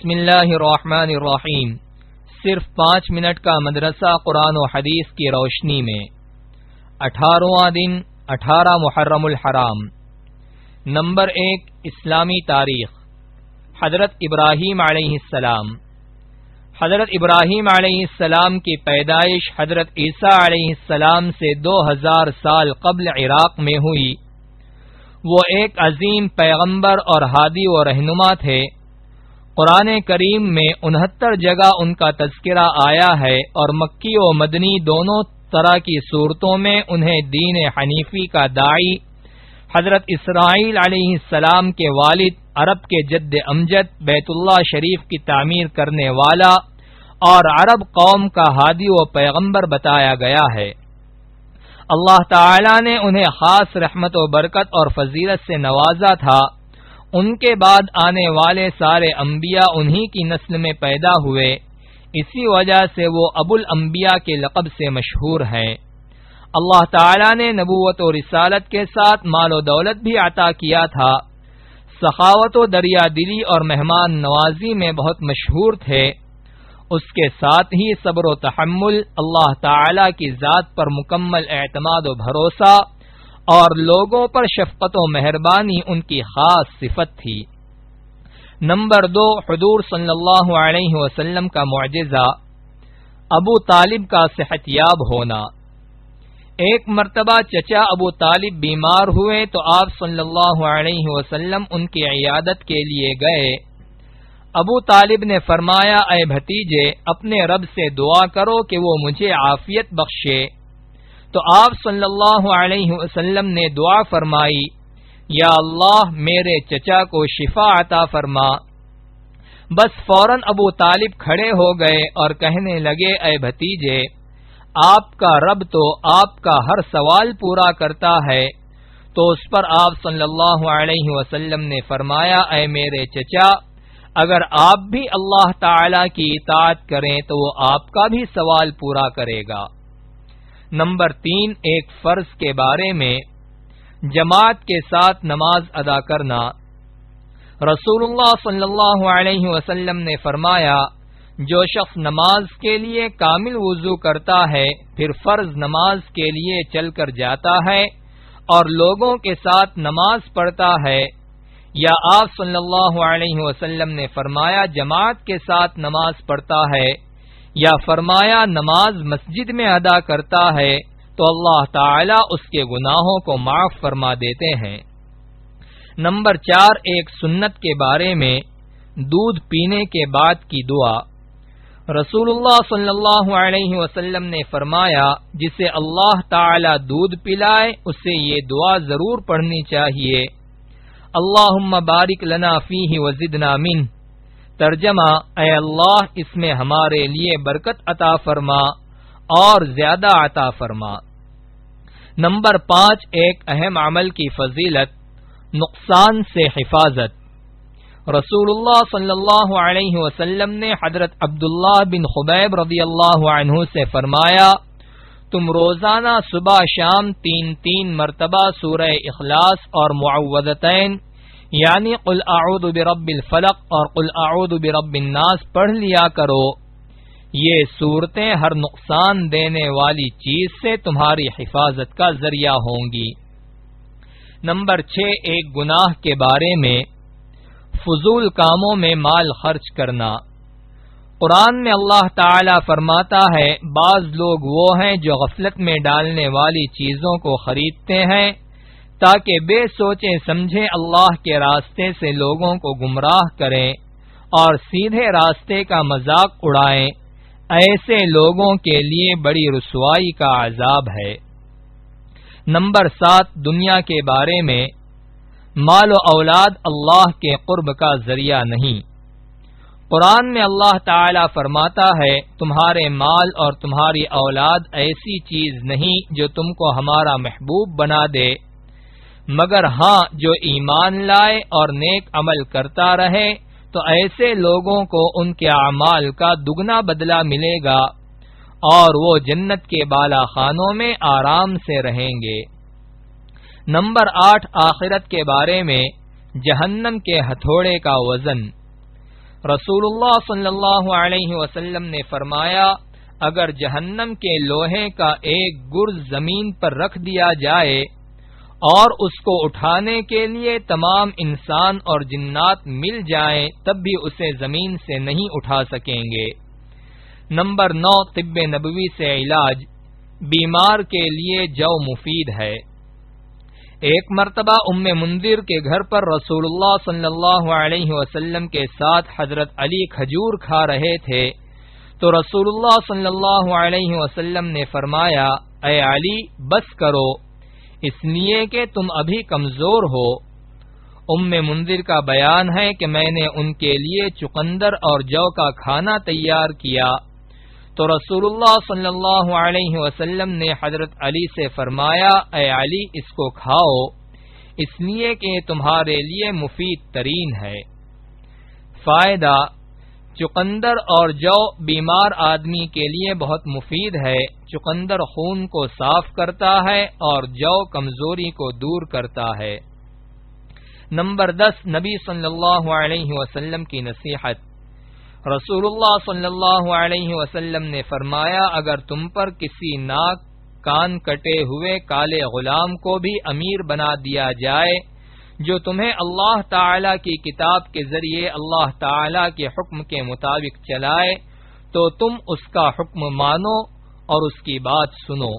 بسم اللہ الرحمن الرحیم۔ صرف 5 منٹ کا مدرسہ قرآن و حدیث کی روشنی میں 18واں دن 18 محرم الحرام۔ نمبر 1 اسلامی تاریخ۔ حضرت ابراہیم علیہ السلام۔ حضرت ابراہیم علیہ السلام کی پیدائش حضرت عیسیٰ علیہ السلام سے 2000 سال قبل عراق میں ہوئی۔ وہ ایک عظیم پیغمبر اور ہادی و رہنما تھے۔ قرآن کریم میں 69 جگہ ان کا تذکرہ آیا ہے اور مکی و مدنی دونوں طرح کی صورتوں میں انہیں دین حنیفی کا داعی، حضرت اسرائیل علیہ السلام کے والد، عرب کے جد امجد، بیت اللہ شریف کی تعمیر کرنے والا اور عرب قوم کا ہادی و پیغمبر بتایا گیا ہے۔ اللہ تعالی نے انہیں خاص رحمت و برکت اور فضیلت سے نوازا تھا۔ ان کے بعد آنے والے سارے انبیاء انہی کی نسل میں پیدا ہوئے، اسی وجہ سے وہ ابو الانبیاء کے لقب سے مشہور ہیں۔ اللہ تعالی نے نبوت و رسالت کے ساتھ مال و دولت بھی عطا کیا تھا۔ سخاوت و دریا دلی اور مہمان نوازی میں بہت مشہور تھے۔ اس کے ساتھ ہی صبر و تحمل، اللہ تعالی کی ذات پر مکمل اعتماد و بھروسہ اور لوگوں پر شفقت و مہربانی ان کی خاص صفت تھی۔ نمبر 2 حضور صلی اللہ علیہ وسلم کا معجزہ، ابو طالب کا صحت یاب ہونا۔ ایک مرتبہ چچا ابو طالب بیمار ہوئے تو آپ صلی اللہ علیہ وسلم ان کی عیادت کے لیے گئے۔ ابو طالب نے فرمایا، اے بھتیجے، اپنے رب سے دعا کرو کہ وہ مجھے عافیت بخشے۔ تو آپ صلی اللہ علیہ وسلم نے دعا فرمائی، یا اللہ میرے چچا کو شفا عطا فرما۔ بس فوراً ابو طالب کھڑے ہو گئے اور کہنے لگے، اے بھتیجے، آپ کا رب تو آپ کا ہر سوال پورا کرتا ہے۔ تو اس پر آپ صلی اللہ علیہ وسلم نے فرمایا، اے میرے چچا، اگر آپ بھی اللہ تعالی کی اطاعت کریں تو وہ آپ کا بھی سوال پورا کرے گا۔ نمبر 3 ایک فرض کے بارے میں، جماعت کے ساتھ نماز ادا کرنا۔ رسول اللہ صلی اللہ علیہ وسلم نے فرمایا، جو شخص نماز کے لیے کامل وضو کرتا ہے، پھر فرض نماز کے لیے چل کر جاتا ہے اور لوگوں کے ساتھ نماز پڑھتا ہے، یا آپ صلی اللہ علیہ وسلم نے فرمایا جماعت کے ساتھ نماز پڑھتا ہے، یا فرمایا نماز مسجد میں ادا کرتا ہے، تو اللہ تعالی اس کے گناہوں کو معاف فرما دیتے ہیں۔ نمبر 4 ایک سنت کے بارے میں، دودھ پینے کے بعد کی دعا۔ رسول اللہ صلی اللہ علیہ وسلم نے فرمایا، جسے اللہ تعالی دودھ پلائے اسے یہ دعا ضرور پڑھنی چاہیے، اللہم بارک لنا فیہ وزدنا منہ۔ ترجمہ، اے اللہ اس میں ہمارے لیے برکت عطا فرما اور زیادہ عطا فرما۔ نمبر 5 ایک اہم عمل کی فضیلت، نقصان سے حفاظت۔ رسول اللہ صلی اللہ علیہ وسلم نے حضرت عبداللہ بن خبیب رضی اللہ عنہ سے فرمایا، تم روزانہ صبح شام 3 مرتبہ سورہ اخلاص اور معوذتین یعنی قل اعوذ برب الفلق اور قل اعوذ برب الناس پڑھ لیا کرو۔ یہ صورتیں ہر نقصان دینے والی چیز سے تمہاری حفاظت کا ذریعہ ہوں گی۔ نمبر 6 ایک گناہ کے بارے میں، فضول کاموں میں مال خرچ کرنا۔ قرآن میں اللہ تعالی فرماتا ہے، بعض لوگ وہ ہیں جو غفلت میں ڈالنے والی چیزوں کو خریدتے ہیں تاکہ بے سوچے سمجھے اللہ کے راستے سے لوگوں کو گمراہ کریں اور سیدھے راستے کا مذاق اڑائیں۔ ایسے لوگوں کے لیے بڑی رسوائی کا عذاب ہے۔ نمبر 7 دنیا کے بارے میں، مال و اولاد اللہ کے قرب کا ذریعہ نہیں۔ قرآن میں اللہ تعالی فرماتا ہے، تمہارے مال اور تمہاری اولاد ایسی چیز نہیں جو تم کو ہمارا محبوب بنا دے، مگر ہاں جو ایمان لائے اور نیک عمل کرتا رہے تو ایسے لوگوں کو ان کے اعمال کا دگنا بدلہ ملے گا اور وہ جنت کے بالا خانوں میں آرام سے رہیں گے۔ نمبر 8 آخرت کے بارے میں، جہنم کے ہتھوڑے کا وزن۔ رسول اللہ صلی اللہ علیہ وسلم نے فرمایا، اگر جہنم کے لوہے کا ایک گرز زمین پر رکھ دیا جائے اور اس کو اٹھانے کے لیے تمام انسان اور جنات مل جائیں تب بھی اسے زمین سے نہیں اٹھا سکیں گے۔ نمبر 9، طب نبوی سے علاج۔ بیمار کے لیے جو مفید ہے۔ ایک مرتبہ ام منذر کے گھر پر رسول اللہ صلی اللہ علیہ وسلم کے ساتھ حضرت علی کھجور کھا رہے تھے تو رسول اللہ صلی اللہ علیہ وسلم نے فرمایا، اے علی بس کرو، اس لیے کہ تم ابھی کمزور ہو۔ ام منذر کا بیان ہے کہ میں نے ان کے لیے چقندر اور جو کا کھانا تیار کیا تو رسول اللہ صلی اللہ علیہ وسلم نے حضرت علی سے فرمایا، اے علی اس کو کھاؤ، اس لیے کہ یہ تمہارے لیے مفید ترین ہے۔ فائدہ: چقندر اور جو بیمار آدمی کے لیے بہت مفید ہے۔ چقندر خون کو صاف کرتا ہے اور جو کمزوری کو دور کرتا ہے۔ نمبر 10، نبی صلی اللہ علیہ وسلم کی نصیحت۔ رسول اللہ صلی اللہ علیہ وسلم نے فرمایا، اگر تم پر کسی ناک کان کٹے ہوئے کالے غلام کو بھی امیر بنا دیا جائے جو تمہیں اللہ تعالی کی کتاب کے ذریعے اللہ تعالی کے حکم کے مطابق چلائے تو تم اس کا حکم مانو اور اس کی بات سنو۔